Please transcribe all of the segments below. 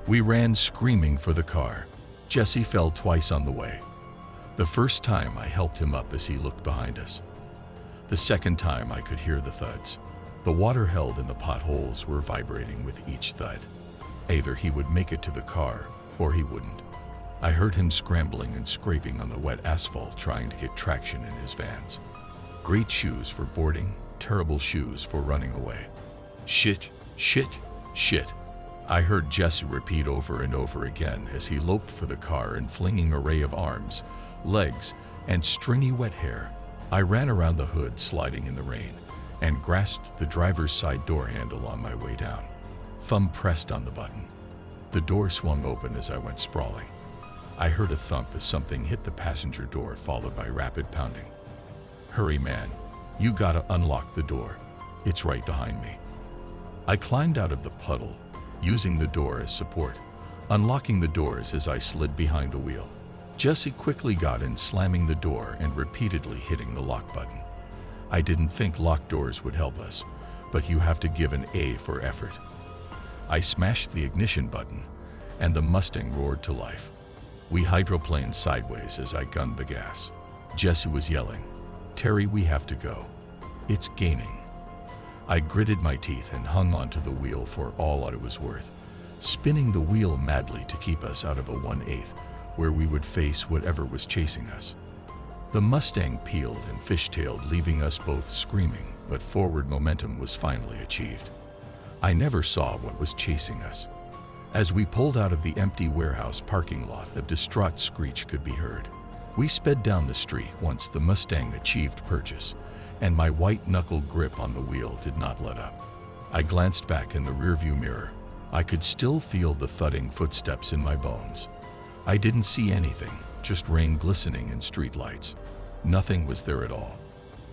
We ran screaming for the car. Jesse fell twice on the way. The first time I helped him up as he looked behind us. The second time I could hear the thuds. The water held in the potholes were vibrating with each thud. Either he would make it to the car or he wouldn't. I heard him scrambling and scraping on the wet asphalt trying to get traction in his vans. Great shoes for boarding, terrible shoes for running away. Shit, shit, shit. I heard Jesse repeat over and over again as he loped for the car in flinging array of arms, legs, and stringy wet hair. I ran around the hood sliding in the rain and grasped the driver's side door handle on my way down. Thumb pressed on the button. The door swung open as I went sprawling. I heard a thump as something hit the passenger door, followed by rapid pounding. Hurry, man. You gotta unlock the door. It's right behind me. I climbed out of the puddle, using the door as support, unlocking the doors as I slid behind the wheel. Jesse quickly got in, slamming the door and repeatedly hitting the lock button. I didn't think locked doors would help us, but you have to give an A for effort. I smashed the ignition button, and the Mustang roared to life. We hydroplaned sideways as I gunned the gas. Jesse was yelling, "Terry, we have to go. It's gaining." I gritted my teeth and hung onto the wheel for all it was worth, spinning the wheel madly to keep us out of a 1/8, where we would face whatever was chasing us. The Mustang peeled and fishtailed, leaving us both screaming, but forward momentum was finally achieved. I never saw what was chasing us. As we pulled out of the empty warehouse parking lot, a distraught screech could be heard. We sped down the street once the Mustang achieved purchase, and my white-knuckled grip on the wheel did not let up. I glanced back in the rearview mirror. I could still feel the thudding footsteps in my bones. I didn't see anything, just rain glistening in streetlights. Nothing was there at all.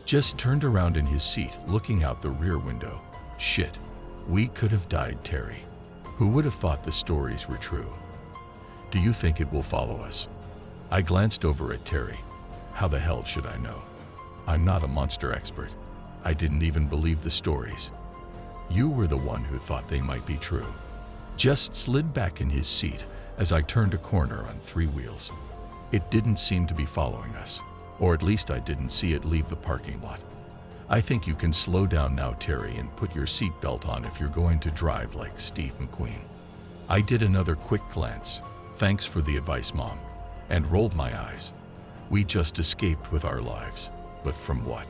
Just turned around in his seat, looking out the rear window. Shit, we could have died, Terry. Who would have thought the stories were true? Do you think it will follow us? I glanced over at Terry. How the hell should I know? I'm not a monster expert. I didn't even believe the stories. You were the one who thought they might be true. Just slid back in his seat as I turned a corner on 3 wheels. It didn't seem to be following us, or at least I didn't see it leave the parking lot. I think you can slow down now, Terry, and put your seatbelt on if you're going to drive like Steve McQueen. I did another quick glance, thanks for the advice, Mom, and rolled my eyes. We just escaped with our lives, but from what?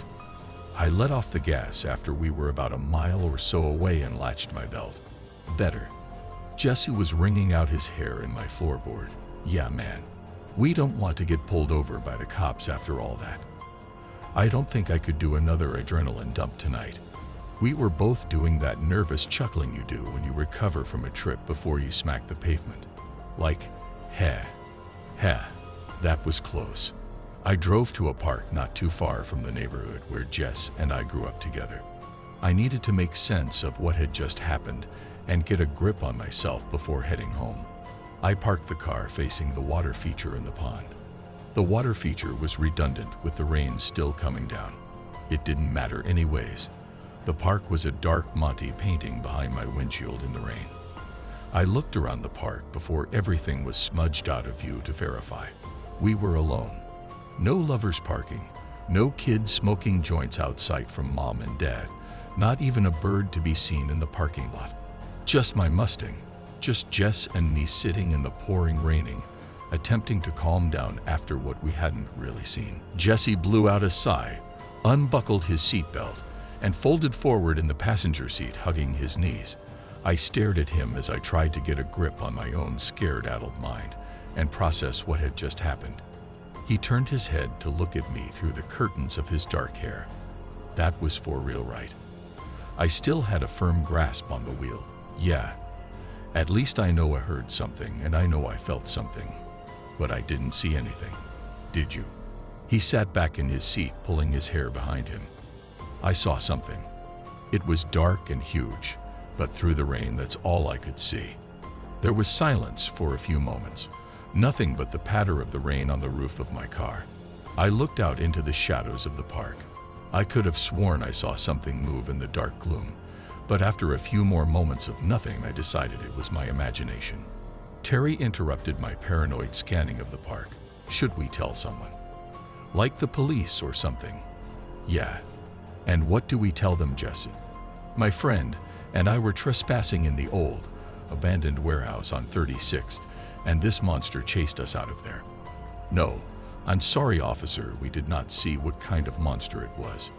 I let off the gas after we were about a mile or so away and latched my belt. Better. Jesse was wringing out his hair in my floorboard. Yeah, man. We don't want to get pulled over by the cops after all that. I don't think I could do another adrenaline dump tonight. We were both doing that nervous chuckling you do when you recover from a trip before you smack the pavement. Like, heh, that was close. I drove to a park not too far from the neighborhood where Jess and I grew up together. I needed to make sense of what had just happened and get a grip on myself before heading home. I parked the car facing the water feature in the pond. The water feature was redundant with the rain still coming down. It didn't matter anyways. The park was a dark Monty painting behind my windshield in the rain. I looked around the park before everything was smudged out of view to verify. We were alone. No lovers parking, no kids smoking joints outside from Mom and Dad, not even a bird to be seen in the parking lot. Just my Mustang, just Jess and me sitting in the pouring raining, attempting to calm down after what we hadn't really seen. Jesse blew out a sigh, unbuckled his seatbelt, and folded forward in the passenger seat, hugging his knees. I stared at him as I tried to get a grip on my own scared, addled mind and process what had just happened. He turned his head to look at me through the curtains of his dark hair. That was for real, right? I still had a firm grasp on the wheel. Yeah, at least I know I heard something and I know I felt something. But I didn't see anything. Did you? He sat back in his seat, pulling his hair behind him. I saw something. It was dark and huge, but through the rain, that's all I could see. There was silence for a few moments. Nothing but the patter of the rain on the roof of my car. I looked out into the shadows of the park. I could have sworn I saw something move in the dark gloom, but after a few more moments of nothing, I decided it was my imagination. Terry interrupted my paranoid scanning of the park. Should we tell someone? Like the police or something? Yeah. And what do we tell them, Jesse? My friend and I were trespassing in the old, abandoned warehouse on 36th, and this monster chased us out of there. No, I'm sorry, officer, we did not see what kind of monster it was.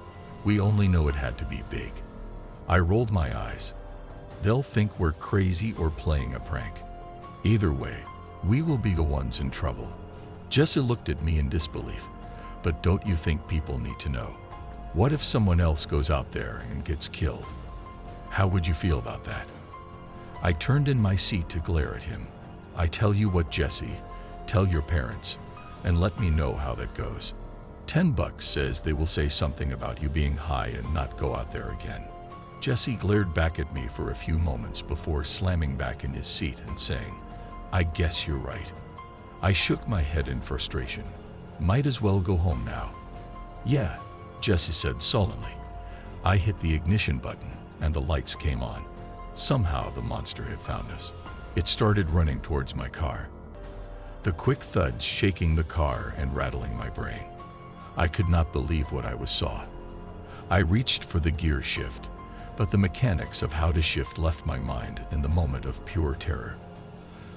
We only know it had to be big. I rolled my eyes. They'll think we're crazy or playing a prank. Either way, we will be the ones in trouble. Jesse looked at me in disbelief. But don't you think people need to know? What if someone else goes out there and gets killed? How would you feel about that? I turned in my seat to glare at him. I tell you what, Jesse, tell your parents, and let me know how that goes. $10 says they will say something about you being high and not go out there again. Jesse glared back at me for a few moments before slamming back in his seat and saying, I guess you're right. I shook my head in frustration. Might as well go home now. Yeah, Jesse said sullenly. I hit the ignition button and the lights came on. Somehow the monster had found us. It started running towards my car. The quick thuds shaking the car and rattling my brain. I could not believe what I saw. I reached for the gear shift, but the mechanics of how to shift left my mind in the moment of pure terror.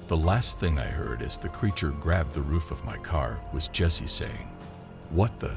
The last thing I heard as the creature grabbed the roof of my car was Jesse saying, "What the?"